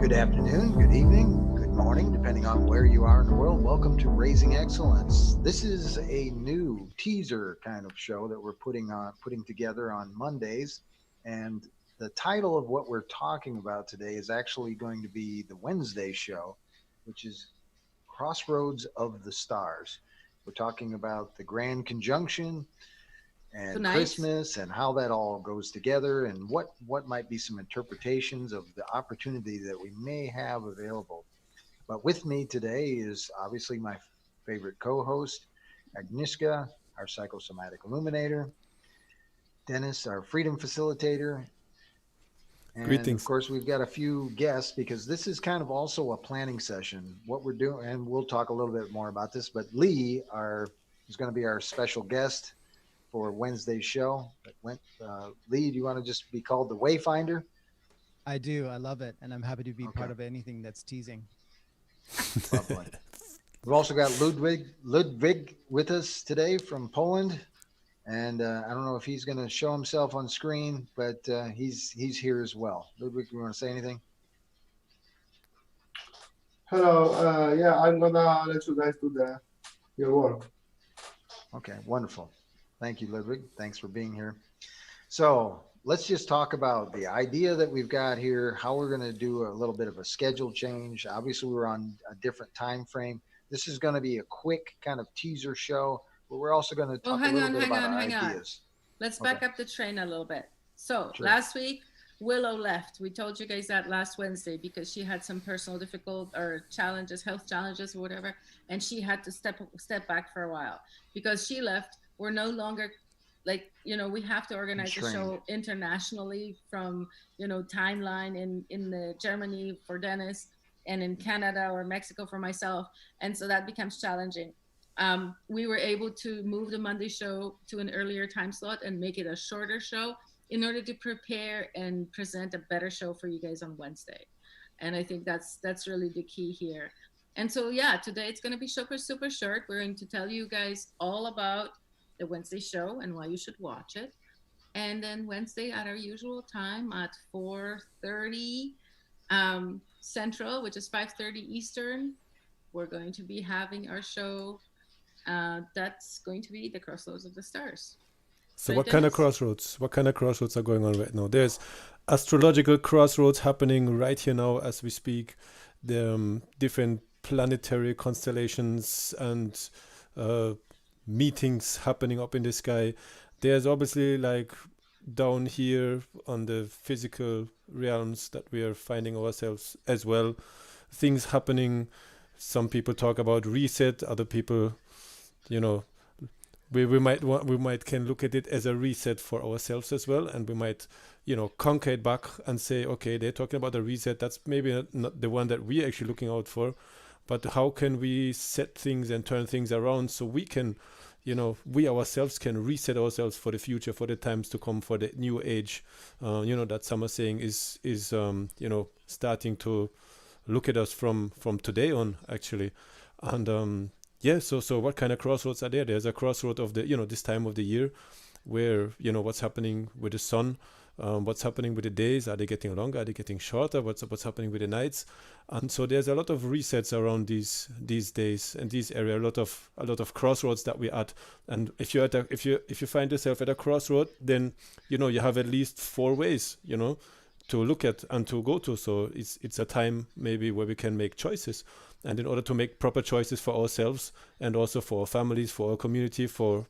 Good afternoon, good evening, good morning, depending on where you are in the world. Welcome to Raising Excellence. This is a new teaser kind of show that we're putting together on Mondays. And the title of what we're talking about today is actually going to be the Wednesday show, which is Crossroads of the Stars. We're talking about the Grand Conjunction and Tonight. Christmas and how that all goes together and what might be some interpretations of the opportunity that we may have available. But with me today is obviously my favorite co-host, Agnieszka, our psychosomatic illuminator, Dennis, our freedom facilitator, and of Greetings. course we've got a few guests because this is kind of also a planning session. What we're doing, and we'll talk a little bit more about this, but Lee is going to be our special guest for Wednesday's show. Lee, do you want to just be called the Wayfinder? I do. I love it. And I'm happy to be Okay. part of anything that's teasing. Lovely. We've also got Ludwig with us today from Poland. And I don't know if he's going to show himself on screen, but he's here as well. Ludwig, you want to say anything? Hello. Yeah, I'm gonna let you guys do your work. Okay, wonderful. Thank you, Ludwig. Thanks for being here. So let's just talk about the idea that we've got here, how we're going to do a little bit of a schedule change. Obviously, we're on a different time frame. This is going to be a quick kind of teaser show, but we're also going to talk a little bit about our ideas. Let's back up the train a little bit. So Sure. Last week, Willow left. We told you guys that last Wednesday because she had some personal challenges, health challenges or whatever, and she had to step back for a while. Because she left, we're no longer we have to organize a show internationally from, timeline in the Germany for Dennis and in Canada or Mexico for myself. And so that becomes challenging. We were able to move the Monday show to an earlier time slot and make it a shorter show in order to prepare and present a better show for you guys on Wednesday. And I think that's really the key here. And so, today it's going to be super, super short. We're going to tell you guys all about the Wednesday show and why you should watch it. And then Wednesday at our usual time at 4:30 Central, which is 5:30 Eastern, we're going to be having our show. That's going to be the Crossroads of the Stars. So Right, what kind of Dennis? crossroads? What kind of crossroads are going on right now? There's astrological crossroads happening right here now as we speak. There are different planetary constellations and meetings happening up in the sky. There's obviously down here on the physical realms that we are finding ourselves as well, things happening. Some people talk about reset, other people, we might can look at it as a reset for ourselves as well, and we might conquer it back and say, okay, they're talking about a reset, that's maybe not the one that we're actually looking out for, but how can we set things and turn things around so we can we ourselves can reset ourselves for the future, for the times to come, for the new age that some are saying is starting to look at us from today on, actually. And so what kind of crossroads are there? There's a crossroad of the this time of the year where what's happening with the sun, what's happening with the days. Are they getting longer? Are they getting shorter? What's happening with the nights? And so there's a lot of resets around these days and these area. A lot of crossroads that we're at. And if you find yourself at a crossroad, then you have at least 4 ways to look at and to go to. So it's a time maybe where we can make choices. And in order to make proper choices for ourselves and also for our families, for our community, for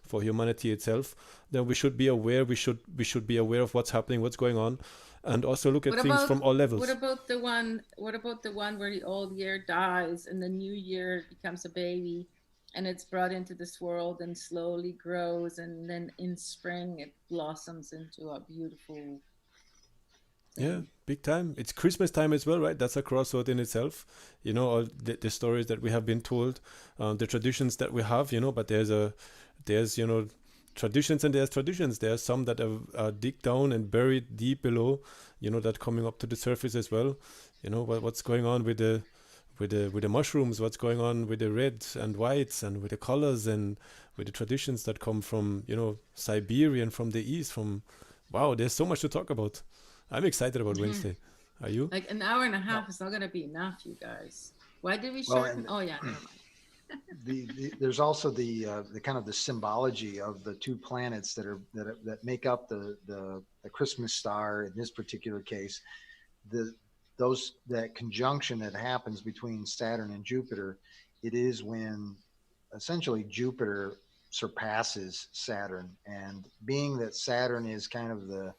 humanity itself, then we should be aware. We should be aware of what's happening, what's going on, and also look at things from all levels. What about the one where the old year dies and the new year becomes a baby, and it's brought into this world and slowly grows, and then in spring it blossoms into a beautiful thing. Yeah, big time. It's Christmas time as well, right? That's a crossroad in itself. All the stories that we have been told, the traditions that we have, but there's traditions and there's traditions. There are some that are dig down and buried deep below, that coming up to the surface as well. What's going on with the mushrooms, what's going on with the reds and whites and with the colors and with the traditions that come from, Siberia and from the east, wow, there's so much to talk about. I'm excited about Wednesday. Are you? Like an hour and a half is not going to be enough, you guys. Why did we Well, shorten? and Oh yeah, never mind. there's also the kind of the symbology of the two planets that make up the Christmas star in this particular case. The those that conjunction that happens between Saturn and Jupiter, it is when essentially Jupiter surpasses Saturn, and being that Saturn is kind of a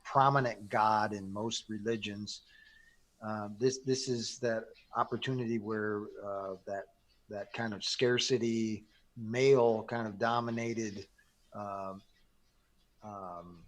prominent god in most religions. This is that opportunity where that kind of scarcity, male kind of dominated. Um, um,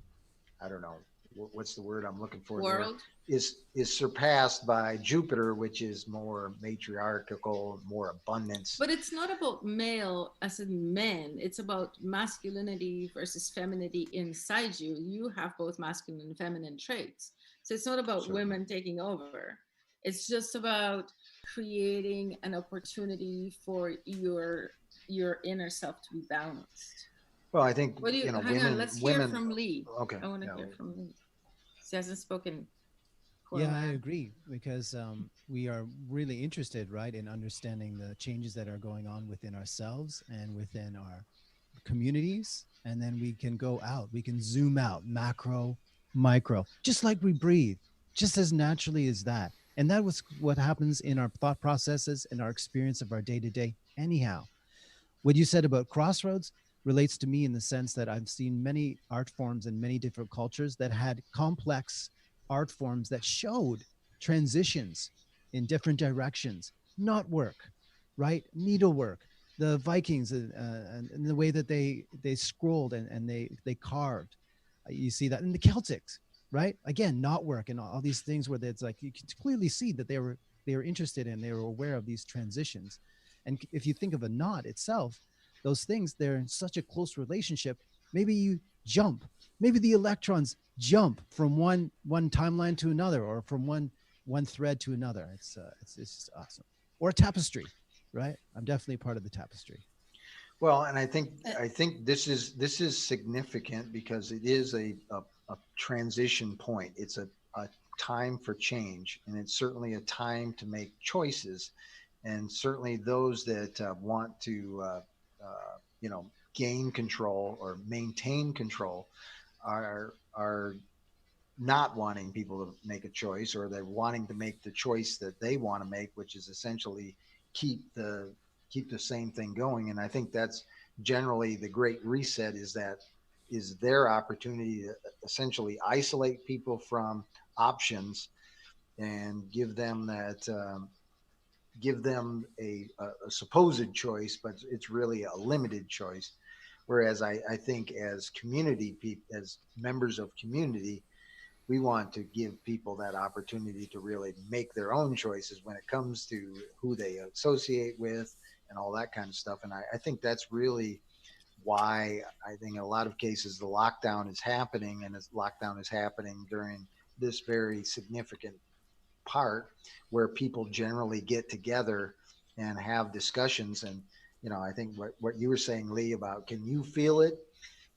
I don't know what's the word I'm looking for there. World. Is surpassed by Jupiter, which is more matriarchal, more abundance. But it's not about male as in men. It's about masculinity versus femininity inside you. You have both masculine and feminine traits. So it's not about Certainly. women taking over. It's just about creating an opportunity for your inner self to be balanced. Well, I think What do you hang women. on, let's hear Women. from Lee. Okay. I want to Yeah. hear from Lee. He hasn't spoken for a Yeah, I while. agree because we are really interested, right, in understanding the changes that are going on within ourselves and within our communities. And then we can go out, we can zoom out, macro, micro, just like we breathe, just as naturally as that. And that was what happens in our thought processes and our experience of our day to day, anyhow. What you said about Crossroads relates to me in the sense that I've seen many art forms in many different cultures that had complex art forms that showed transitions in different directions, knot work, right? Needlework. The Vikings and the way that they scrolled and they carved. You see that in the Celtics, right? Again, knot work and all these things where it's like you can clearly see that they were interested in, they were aware of these transitions. And if you think of a knot itself, those things, they're in such a close relationship. Maybe you jump, maybe the electrons jump from one timeline to another, or from one thread to another. It's just awesome. Or a tapestry, right? I'm definitely part of the tapestry. Well, and I think this is significant because it is a transition point. It's a time for change, and it's certainly a time to make choices. And certainly those that want to gain control or maintain control are not wanting people to make a choice, or they're wanting to make the choice that they want to make, which is essentially keep the same thing going. And I think that's generally the Great Reset, is their opportunity to essentially isolate people from options and give them a supposed choice, but it's really a limited choice. Whereas I think as community people, as members of community, we want to give people that opportunity to really make their own choices when it comes to who they associate with and all that kind of stuff. And I think that's really why I think in a lot of cases the lockdown is happening, and lockdown is happening during this very significant part where people generally get together and have discussions. And I think what you were saying, Lee, about can you feel it?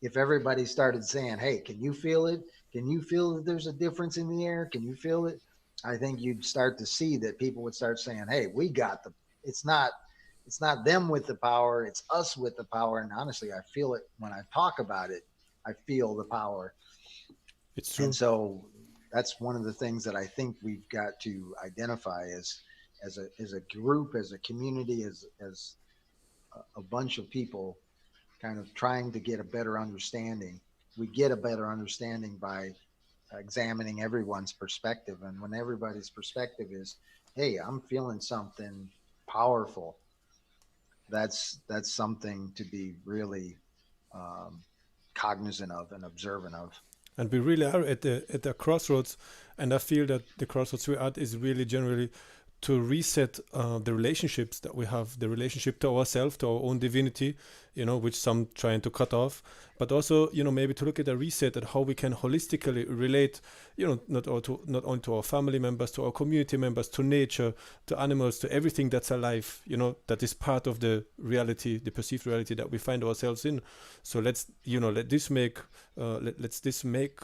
If everybody started saying, hey, can you feel it? Can you feel that there's a difference in the air? Can you feel it? I think you'd start to see that people would start saying, hey, we got it's not them with the power, it's us with the power. And honestly, I feel it when I talk about it. I feel the power. It's true. And so that's one of the things that I think we've got to identify as a group, as a community, as a bunch of people kind of trying to get a better understanding. We get a better understanding by examining everyone's perspective. And when everybody's perspective is, hey, I'm feeling something powerful, that's something to be really cognizant of and observant of. And we really are at the crossroads, and I feel that the crossroads we're at is really generally to reset the relationships that we have, the relationship to ourselves, to our own divinity, which some trying to cut off, but also, maybe to look at a reset at how we can holistically relate, not only to our family members, to our community members, to nature, to animals, to everything that's alive, that is part of the reality, the perceived reality that we find ourselves in. So let's this make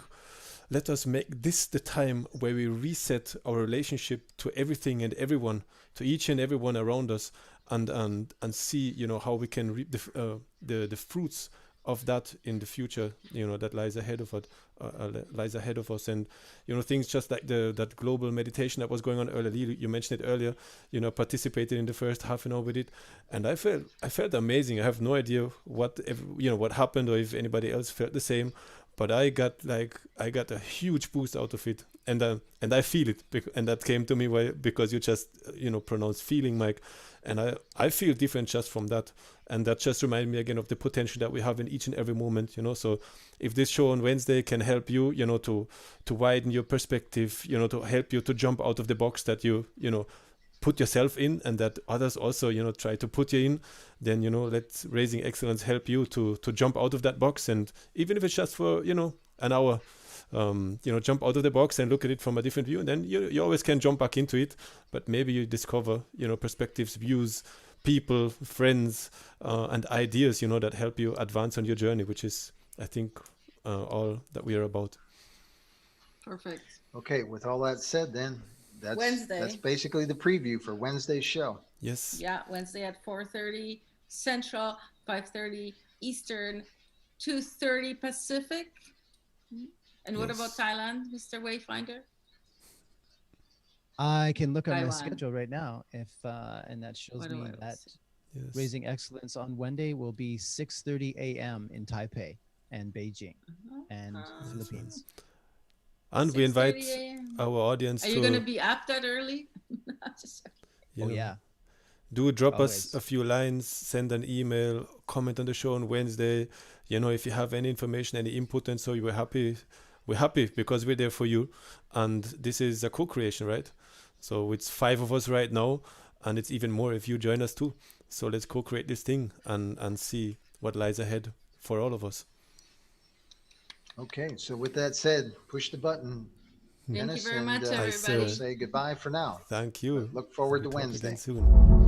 let us make this the time where we reset our relationship to everything and everyone, to each and everyone around us, and see, you know, how we can reap the fruits of that in the future, you know, that lies ahead of us. And you know, things just like that global meditation that was going on earlier, you mentioned it earlier, you know, participated in the first half an hour with it, and I felt amazing. I have no idea what happened, or if anybody else felt the same, but I got a huge boost out of it, and I feel it, and that came to me because you just, you know, pronounced feeling, Mike, and I feel different just from that. And that just reminded me again of the potential that we have in each and every moment, you know. So if this show on Wednesday can help you, you know, to widen your perspective, you know, to help you to jump out of the box that you know, put yourself in, and that others also, you know, try to put you in, then, you know, let Raising Excellence help you to jump out of that box. And even if it's just for, you know, an hour, you know, jump out of the box and look at it from a different view, and then you always can jump back into it. But maybe you discover, you know, perspectives, views, people, friends, and ideas, you know, that help you advance on your journey, which is, I think, all that we are about. Perfect. Okay, with all that said, then Wednesday. That's basically the preview for Wednesday's show. Yes. Yeah, Wednesday at 4:30 Central, 5:30 Eastern, 2:30 Pacific. And what about Thailand, Mr. Wayfinder? I can look at my Taiwan. schedule right now, if and that shows What do me I that see? Yes. Raising Excellence on Wednesday will be 6:30 a.m. in Taipei and Beijing and Philippines. And we invite 6:30 a.m. our audience Are to. you going to be up that early? Just you Oh know, yeah. Do drop us Always. a few lines, send an email, comment on the show on Wednesday. You know, if you have any information, any input, and so we're happy because we're there for you. And this is a co-creation, right? So it's 5 of us right now, and it's even more if you join us too. So let's co-create this thing and see what lies ahead for all of us. Okay, so with that said, push the button, Thank Dennis, you very much, and I everybody. we'll say goodbye for now. Thank you. Look forward to We'll talk again Wednesday. soon.